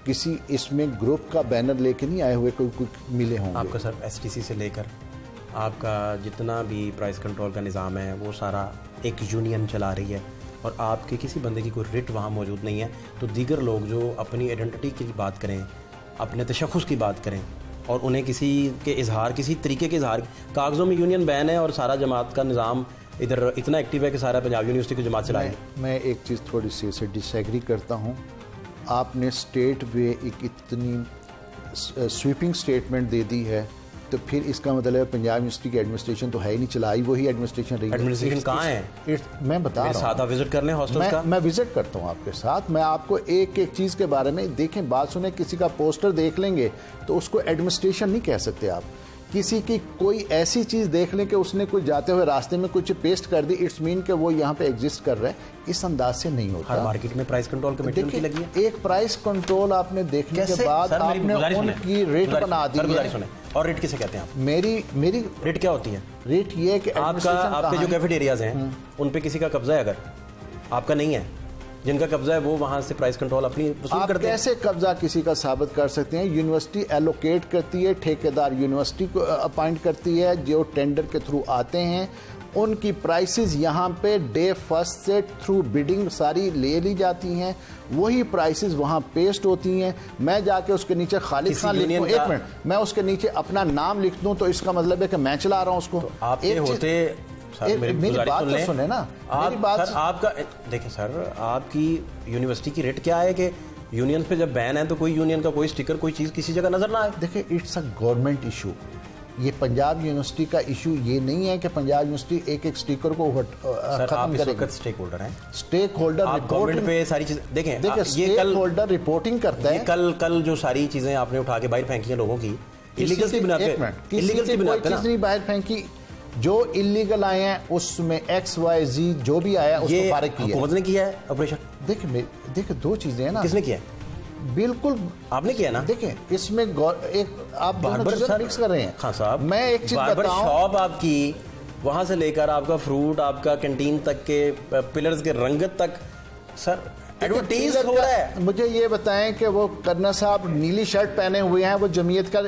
किसी इसमें ग्रुप का बैनर लेके नहीं आए हुए, कोई मिले होंगे। आपका सर STC से लेकर आपका जितना भी प्राइस कंट्रोल का निज़ाम है वो सारा एक यूनियन चला रही है और आपके किसी बंदे की कोई रिट वहाँ मौजूद नहीं है, तो दीगर लोग जो अपनी आइडेंटिटी की बात करें, अपने तशख़्ख़ुस की बात करें और उन्हें किसी के इजहार, किसी तरीके के इजहार, कागज़ों में यूनियन बैन है और सारा जमात का निज़ाम इधर इतना एक्टिव है कि सारा पंजाब यूनिवर्सिटी की जमात चलाएगी। मैं एक चीज़ थोड़ी सी से डिसएग्री करता हूँ। आपने स्टेट वे एक इतनी स्वीपिंग स्टेटमेंट दे दी है, तो फिर इसका मतलब है पंजाब यूनिवर्सिटी की एडमिनिस्ट्रेशन तो है ही नहीं, चलाई वही एडमिनिस्ट्रेशन रही है। एडमिनिस्ट्रेशन कहाँ है? मैं बता रहा हूँ, साथ आप विजिट कर लें हॉस्टल का। मैं विजिट करता हूँ आपके साथ। मैं आपको एक एक चीज़ के बारे में देखें, बात सुने, किसी का पोस्टर देख लेंगे तो उसको एडमिनिस्ट्रेशन नहीं कह सकते आप। किसी की कोई ऐसी चीज़ देख लें कि उसने कुछ जाते हुए रास्ते में कुछ पेस्ट कर दी, इट्स मीन कि वो यहाँ पे एग्जिस्ट कर रहा है, इस अंदाज से नहीं होता। हर मार्केट में प्राइस कंट्रोल कमेटी उनकी लगी है। एक प्राइस कंट्रोल आपने देखने के बाद आपने उनकी रेट बना दी है। और रेट किसे कहते हैं आप? मेरी रेट क्या होती है? रेट ये है कि आपके जो कैफेटेरियाज हैं उन पे किसी का कब्जा है, अगर आपका नहीं है, जिनका कब्जा है वो वहां से प्राइस कंट्रोल अपनी वसूल करते हैं। कैसे कब्जा किसी का साबित कर सकते हैं? यूनिवर्सिटी एलोकेट करती है, ठेकेदार यूनिवर्सिटी को अपॉइंट करती है, जो टेंडर के थ्रू आते हैं उनकी प्राइसेस यहाँ पे डे फर्स्ट से थ्रू बिडिंग सारी ले ली जाती हैं, वही प्राइसेस वहाँ पेस्ट होती हैं। मैं जाके उसके नीचे खालिद खान लिख दूँ, एक मिनट, मैं उसके नीचे अपना नाम लिख दूँ तो इसका मतलब है कि मैं चला रहा हूँ उसको। तो आपके होते मेरी बात तो सुने ना, मेरी बात सर, आपका देखिए सर, आपकी यूनिवर्सिटी की रेट क्या है कि यूनियन पे जब बैन है तो कोई यूनियन का कोई स्टिकर, कोई चीज किसी जगह नजर ना आए। देखिए, इट्स अ गवर्नमेंट इशू। ये पंजाब यूनिवर्सिटी का इशू ये नहीं है कि पंजाब यूनिवर्सिटी एक एक स्टिकर को खत्म करेगी। स्टेक होल्डर हैं, स्टेक होल्डर गवर्नमेंट पे सारी चीजें देखें। ये कल होल्डर रिपोर्टिंग करता है। कल जो सारी चीजें आपने उठा के बाहर फेंकी हैं लोगों की, इलीगल की बिना पे, इलीगल की बिना पे ना, नहीं बाहर फेंकी। जो इलीगल आए हैं उसमें XYZ जो भी आया उसको फारिग किया, हुकूमत ने किया है ऑपरेशन। देखिए दो चीजें हैं ना। किसने किया? बिल्कुल आपने किया ना। देखिए इसमें एक आप दोनों मिक्स कर रहे हैं। खान साहब, मैं एक चीज बताऊं, शॉप आपकी वहां से लेकर आपका फ्रूट, आपका कैंटीन तक के पिलर्स के रंगत तक सर एडवर्टाइज हो रहा है। मुझे ये बताएं कि वो कर्नल साहब नीली शर्ट पहने हुए हैं, वो जमीयत का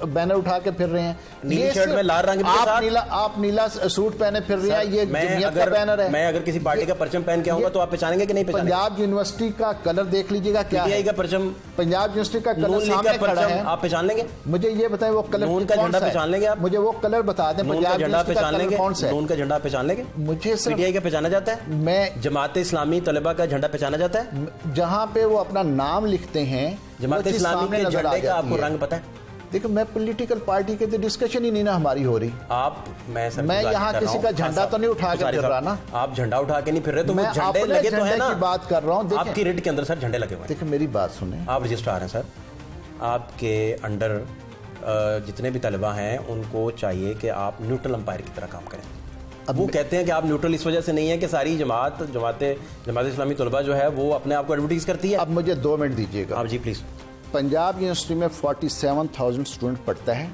बैनर उठा के फिर रहे हैं। नीली शर्ट में लाल रंग आप नीला सूट पहने फिर रहे हैं, ये जमीयत का बैनर है। मैं अगर किसी पार्टी का परचम पहन के आऊंगा तो आप पहचानेंगे कि नहीं पहचानेंगे? पंजाब यूनिवर्सिटी का कलर देख लीजिएगा क्या है। का परचम, पंजाब यूनिवर्सिटी का कलर सामने खड़ा है, आप पहचान लेंगे? मुझे ये बताएं वो कलर नून का झंडा पहचान लेंगे आप? मुझे वो कलर बता दें। पंजाब यूनिवर्सिटी का कलर कौन सा है? नून का झंडा पहचान लेंगे? मुझे PTI का पहचाना जाता है? मैं जमात इस्लामी तलबा का झंडा पहचाना जाता है? जहां पे वो अपना नाम लिखते हैं, जमात इस्लामी के झंडे का आपको रंग पता है? देखो, मैं पॉलिटिकल पार्टी के तो डिस्कशन ही नहीं ना हमारी हो रही। मैं यहाँ किसी का झंडा तो नहीं उठा के फिर रहा ना। आप झंडा उठा के नहीं फिर रहे, तो वो झंडे लगे तो है ना। बात कर रहा हूँ, आपकी रेट के अंदर सर झंडे लगे हुए हैं। देखिए मेरी बात सुने, आप रजिस्ट्रार हैं सर, आपके अंडर जितने भी तलबा हैं उनको चाहिए कि आप न्यूट्रल अंपायर की तरह काम करें। अब वो कहते हैं कि आप न्यूट्रल इस वजह से नहीं है कि सारी जमात इस्लामी तलबा जो है वो अपने आप को एडवर्टाइज करती है। अब मुझे 2 मिनट दीजिएगा। आप जी प्लीज। पंजाब यूनिवर्सिटी में 47,000 स्टूडेंट पढ़ता है।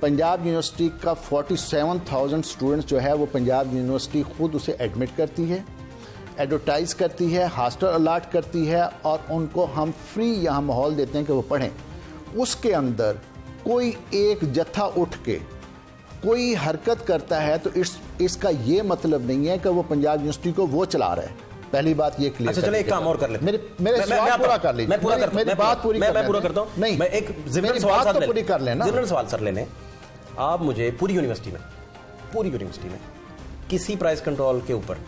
पंजाब यूनिवर्सिटी का 47,000 स्टूडेंट्स जो है वो पंजाब यूनिवर्सिटी खुद उसे एडमिट करती है, एडवर्टाइज करती है, हॉस्टल अलाट करती है और उनको हम फ्री यहाँ माहौल देते हैं कि वो पढ़ें। उसके अंदर कोई एक जत्था उठ के कोई हरकत करता है तो इसका ये मतलब नहीं है कि वो पंजाब यूनिवर्सिटी को वो चला रहा है। पहली बात ये क्लियर। अच्छा चलो एक काम और कर लेते हैं। मेरे सवाल पूरा कर लीजिए। मैं पूरा करता हूं। मेरी बात पूरी मैं पूरा करता हूं। नहीं, मैं एक जनरल सवाल सर पूरी कर लेना। जनरल सवाल सर लेने आप मुझे पूरी यूनिवर्सिटी में किसी प्राइस कंट्रोल के ऊपर,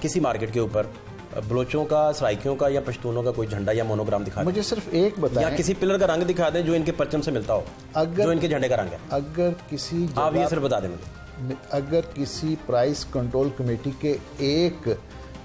किसी मार्केट के ऊपर बलोचों का, सराइकियों का या पश्तूनों का कोई झंडा या मोनोग्राम दिखा दें। मुझे सिर्फ एक बताएं, या किसी पिलर का रंग दिखा दें जो इनके परचम से मिलता हो, जो इनके झंडे का रंग है। अगर किसी आप ये सिर्फ बता दें मुझे। अगर किसी प्राइस कंट्रोल कमेटी के एक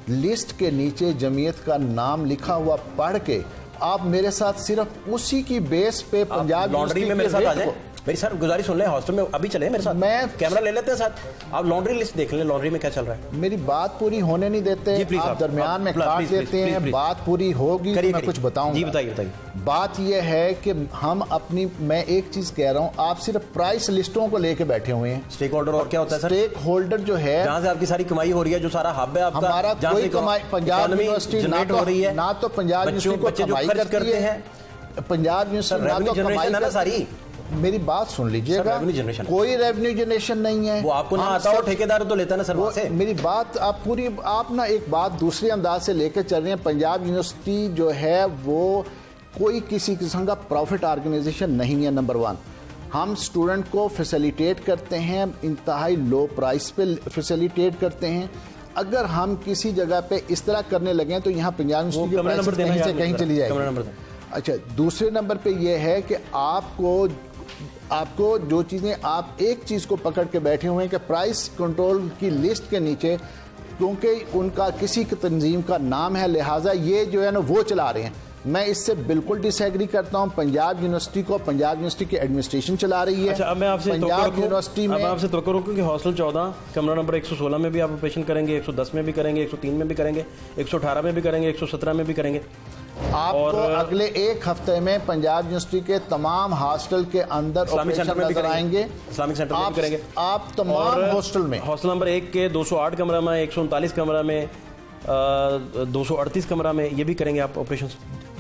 लिस्ट के नीचे जमीयत का नाम लिखा हुआ पढ़ के आप मेरे साथ सिर्फ उसी की बेस पे पंजाब लॉन्ड्री में मेरे साथ आ जाए। मेरी सर गुजारिश सुन लें, हॉस्टल में अभी चले मेरे साथ, मैं कैमरा ले लेते हैं साथ, आप लॉन्ड्री लिस्ट देख लें, लॉन्ड्री में क्या चल रहा है। मेरी बात पूरी होने नहीं देते, आप दरमियान में काट देते हैं। बात पूरी होगी तो मैं कुछ बताऊंगा। जी बताइए। बात यह है कि हम अपनी, मैं एक चीज कह रहा हूं, आप सिर्फ प्राइस लिस्टों को लेके बैठे हुए हैं। स्टेक होल्डर और क्या होता है सर? स्टेक होल्डर जो है जहां से आपकी सारी कमाई हो रही है, जो सारा हब है आपका, हमारा कोई कमाई पंजाब यूनिवर्सिटी हो रही है ना, तो पंजाब यूनिवर्सिटी को कमाई करती है। पंजाब यूनिवर्सिटी ना तो कमाई ना सारी मेरी बात सुन लीजिएगा, कोई रेवेन्यू जनरेशन नहीं है। वो आपको ना आता हो, ठेकेदार तो लेता ना सर वहाँ से। मेरी बात आप ना एक बात दूसरे अंदाज से लेकर चल रहे हैं। पंजाब यूनिवर्सिटी जो है वो कोई किसी किस्म का प्रॉफिट ऑर्गेनाइजेशन नहीं है। नंबर 1, हम स्टूडेंट को फैसिलिटेट करते हैं, इंतहाई लो प्राइस पे फैसिलिटेट करते हैं। अगर हम किसी जगह पे इस तरह करने लगे तो यहाँ पंजाब यूनिवर्सिटी के प्राइस कहीं से कहीं चली जाएगी। अच्छा, दूसरे नंबर पे ये है कि आपको जो चीज़ें, आप एक चीज़ को पकड़ के बैठे हुए हैं कि प्राइस कंट्रोल की लिस्ट के नीचे, क्योंकि उनका किसी की तंजीम का नाम है, लिहाजा ये जो है ना वो चला रहे हैं। मैं इससे बिल्कुल डिसएग्री करता हूं। पंजाब यूनिवर्सिटी को पंजाब यूनिवर्सिटी की एडमिनिस्ट्रेशन चला रही है। अच्छा, अब मैं आपसे पंजाब यूनिवर्सिटी में आपसे तो करूँ कि हॉस्टल 14 कमरा नंबर 116 में भी आप ऑपरेशन करेंगे, 110 में भी करेंगे, 103 में भी करेंगे, 118 में भी करेंगे, 117 में भी करेंगे। आपको अगले एक हफ्ते में पंजाब यूनिवर्सिटी के तमाम हॉस्टल के अंदर इस्लामिक सेंटर में भी कराएंगे, इस्लामिक सेंटर में भी करेंगे आप तमाम हॉस्टल में। हॉस्टल नंबर 1 के 208 कमरा में, 139 कमरा में, 238 कमरा में, ये भी करेंगे आप ऑपरेशन।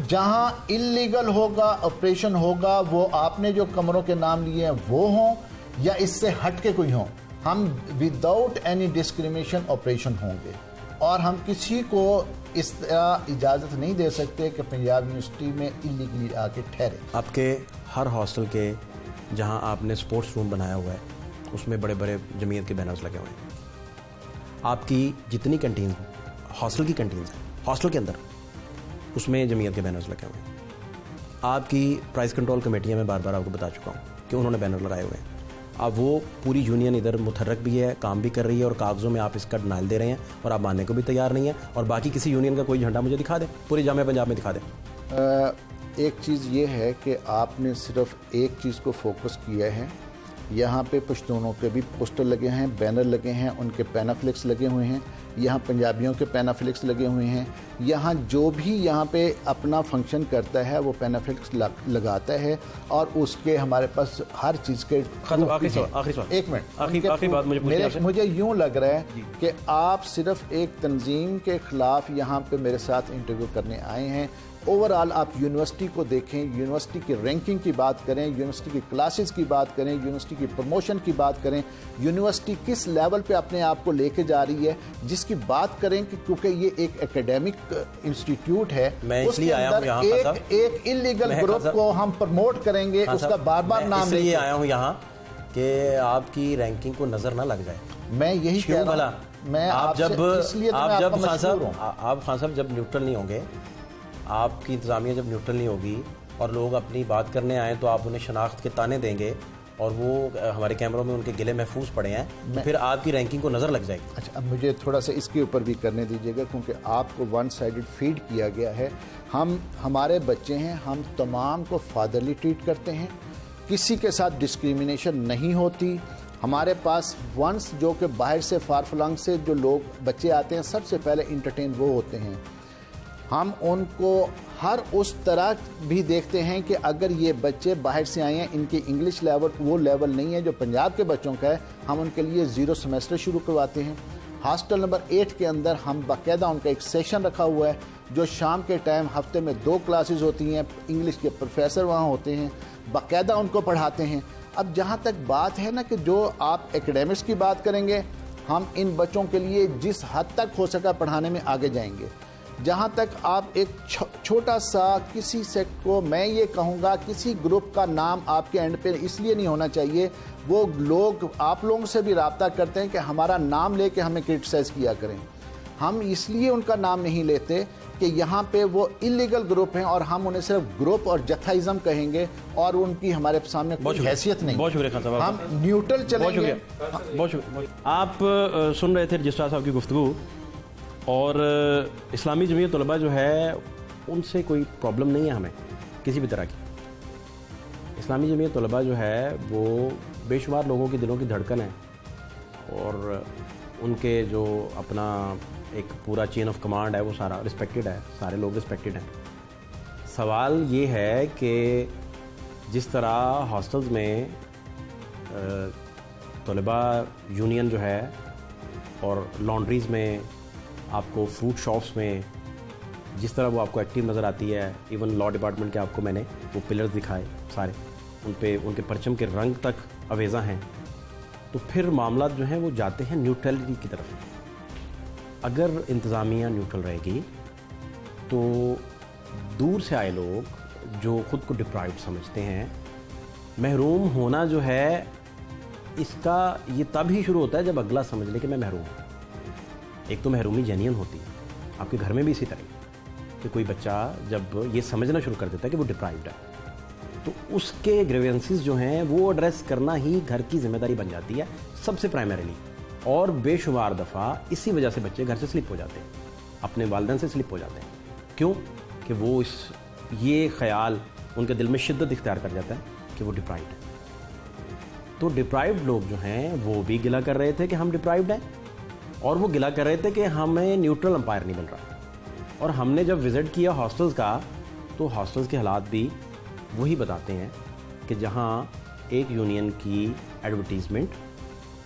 जहां इलीगल होगा ऑपरेशन होगा, वो आपने जो कमरों के नाम लिए हैं वो हों या इससे हट के कोई हों, हम विदाउट एनी डिस्क्रिमिनेशन ऑपरेशन होंगे। और हम किसी को इस तरह इजाज़त नहीं दे सकते कि पंजाब यूनिवर्सिटी में इलीगली आके ठहरे। आपके हर हॉस्टल के जहां आपने स्पोर्ट्स रूम बनाया हुआ है उसमें बड़े बड़े जमीयत के बैनर्स लगे हुए हैं। आपकी जितनी कैंटीन, हॉस्टल की कैंटीन है हॉस्टल के अंदर, उसमें जमीयत के बैनर्स लगे हुए हैं। आपकी प्राइस कंट्रोल कमेटियाँ में बार बार आपको बता चुका हूँ कि उन्होंने बैनर लगाए हुए हैं। अब वो पूरी यूनियन इधर मुतहर्रक भी है, काम भी कर रही है, और कागज़ों में आप इसका डिनाइल दे रहे हैं और आप मानने को भी तैयार नहीं है। और बाकी किसी यूनियन का कोई झंडा मुझे दिखा दे, पूरी जामिया पंजाब में दिखा दे। एक चीज़ ये है कि आपने सिर्फ एक चीज़ को फोकस किया है। यहाँ पे पश्तूनों के भी पोस्टर लगे हैं, बैनर लगे हैं, उनके पैनाफ्लिक्स लगे हुए हैं, यहाँ पंजाबियों के पैनाफ्लिक्स लगे हुए हैं। यहाँ जो भी यहाँ पे अपना फंक्शन करता है वो पैनाफ्लिक्स लगाता है, और उसके हमारे पास हर चीज़ के एक मिनट, मुझे यूँ लग रहा है कि आप सिर्फ एक तंजीम के ख़िलाफ़ यहाँ पे मेरे साथ इंटरव्यू करने आए हैं। ओवरऑल आप यूनिवर्सिटी को देखें, यूनिवर्सिटी की रैंकिंग की बात करें, यूनिवर्सिटी की क्लासेस की बात करें, यूनिवर्सिटी की प्रमोशन की बात करें, यूनिवर्सिटी किस लेवल पे अपने आप को लेके जा रही है, जिसकी बात करें कि क्योंकि ये एक एकेडमिक इंस्टीट्यूट है, उसके अंदर एक इलीगल ग्रुप को हम प्रमोट करेंगे, उसका बार बार नाम लेके आया हूँ यहाँ कि आपकी रैंकिंग को नजर ना लग जाए। मैं यही कह रहा हूँ। मैं आप जब खान साहब जब न्यूट्रल नहीं होंगे, आपकी इंतज़ामिया जब न्यूट्रल नहीं होगी और लोग अपनी बात करने आए तो आप उन्हें शनाख्त के ताने देंगे और वो हमारे कैमरों में उनके गिले महफूज पड़े हैं, तो फिर आपकी रैंकिंग को नज़र लग जाएगी। अच्छा, अब मुझे थोड़ा सा इसके ऊपर भी करने दीजिएगा, क्योंकि आपको वन साइडेड फीड किया गया है। हमारे बच्चे हैं, हम तमाम को फादरली ट्रीट करते हैं, किसी के साथ डिस्क्रिमिनेशन नहीं होती। हमारे पास वंस जो कि बाहर से फारफलंग से जो लोग बच्चे आते हैं, सबसे पहले इंटरटेन वो होते हैं। हम उनको हर उस तरह भी देखते हैं कि अगर ये बच्चे बाहर से आए हैं, इनकी इंग्लिश लेवल वो लेवल नहीं है जो पंजाब के बच्चों का है, हम उनके लिए 0 सेमेस्टर शुरू करवाते हैं। हॉस्टल नंबर 8 के अंदर हम बाकायदा उनका एक सेशन रखा हुआ है, जो शाम के टाइम हफ्ते में 2 क्लासेस होती हैं, इंग्लिश के प्रोफेसर वहाँ होते हैं, बाकायदा उनको पढ़ाते हैं। अब जहाँ तक बात है ना कि जो आप एकेडमिक्स की बात करेंगे, हम इन बच्चों के लिए जिस हद तक हो सका पढ़ाने में आगे जाएंगे। जहाँ तक आप एक छोटा सा किसी सेक्ट को, मैं ये कहूँगा किसी ग्रुप का नाम आपके एंड पे इसलिए नहीं होना चाहिए, वो लोग आप लोगों से भी रब्ता करते हैं कि हमारा नाम लेके हमें क्रिटिसाइज किया करें। हम इसलिए उनका नाम नहीं लेते कि यहाँ पे वो इलीगल ग्रुप हैं और हम उन्हें सिर्फ ग्रुप और जत्थाइज्म कहेंगे और उनकी हमारे सामने कोई हैसियत नहीं। बहुत शुक्रिया खान साहब, हम न्यूट्रल चलेंगे। बहुत शुक्रिया। आप सुन रहे थे रजिस्ट्रार साहब की गुफ्तगू, और इस्लामी जमीयत तलबा जो है उनसे कोई प्रॉब्लम नहीं है हमें किसी भी तरह की। इस्लामी जमीयत तलबा जो है वो बेशुमार लोगों के दिलों की धड़कन है, और उनके जो अपना एक पूरा चेन ऑफ कमांड है वो सारा रिस्पेक्टेड है, सारे लोग रिस्पेक्टेड हैं। सवाल ये है कि जिस तरह हॉस्टल्स में तलबा यूनियन जो है और लॉन्ड्रीज़ में, आपको फ्रूट शॉप्स में जिस तरह वो आपको एक्टिव नज़र आती है, इवन लॉ डिपार्टमेंट के आपको मैंने वो पिलर्स दिखाए सारे, उनके परचम के रंग तक अवेज़ा हैं, तो फिर मामला जो हैं वो जाते हैं न्यूट्रलिटी की तरफ। अगर इंतज़ामिया न्यूट्रल रहेगी तो दूर से आए लोग जो ख़ुद को डिप्राइव्ड समझते हैं, महरूम होना जो है इसका ये तब ही शुरू होता है जब अगला समझ ले कि मैं महरूम हूँ। एक तो महरूमी जेन्युइन होती है, आपके घर में भी इसी तरह कि कोई बच्चा जब ये समझना शुरू कर देता है कि वो डिप्राइव्ड है, तो उसके ग्रीवेंसेस जो हैं वो एड्रेस करना ही घर की जिम्मेदारी बन जाती है सबसे प्राइमरीली। और बेशुमार दफ़ा इसी वजह से बच्चे घर से स्लिप हो जाते हैं, अपने वालिदैन से स्लिप हो जाते हैं। क्यों? कि वो ये ख्याल उनके दिल में शिद्दत इख्तियार कर जाता है कि वो डिप्राइव्ड है। तो डिप्राइव्ड लोग जो हैं वो भी गिला कर रहे थे कि हम डिप्राइव्ड हैं, और वो गिला कर रहे थे कि हमें न्यूट्रल अंपायर नहीं मिल रहा। और हमने जब विज़िट किया हॉस्टल्स का, तो हॉस्टल्स के हालात भी वही बताते हैं कि जहाँ एक यूनियन की एडवर्टीज़मेंट,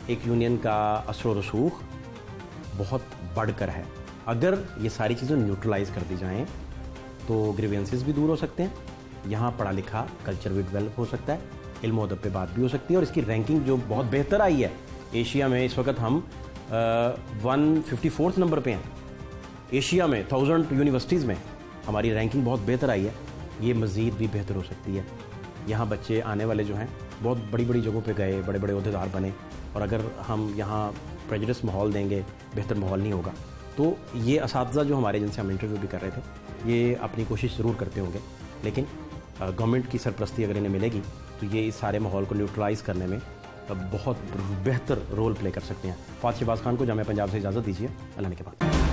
एक यूनियन का असर रसूख बहुत बढ़कर है। अगर ये सारी चीज़ें न्यूट्रलाइज कर दी जाएँ तो ग्रीवेंसेस भी दूर हो सकते हैं, यहाँ पढ़ा लिखा कल्चर भी डेवलप हो सकता है, इल्म अदब पे बात भी हो सकती है, और इसकी रैंकिंग जो बहुत बेहतर आई है एशिया में। इस वक्त हम 154 नंबर पे हैं एशिया में, 1000 यूनिवर्सिटीज़ में हमारी रैंकिंग बहुत बेहतर आई है। ये मज़ीद भी बेहतर हो सकती है। यहाँ बच्चे आने वाले जो हैं बहुत बड़ी बड़ी जगहों पे गए, बड़े बड़े ओहदेदार बने, और अगर हम यहाँ प्रेजुडिस माहौल देंगे, बेहतर माहौल नहीं होगा। तो ये असातिज़ा जो हमारे, जिनसे हम इंटरव्यू भी कर रहे थे, ये अपनी कोशिश ज़रूर करते होंगे, लेकिन गवर्नमेंट की सरपरस्ती अगर इन्हें मिलेगी तो ये इस सारे माहौल को न्यूट्रलाइज़ करने में बहुत बेहतर रोल प्ले कर सकते हैं। फ़ात शहबाज खान को जामिया पंजाब से इजाज़त दीजिए। अल्लाह ने के बाद।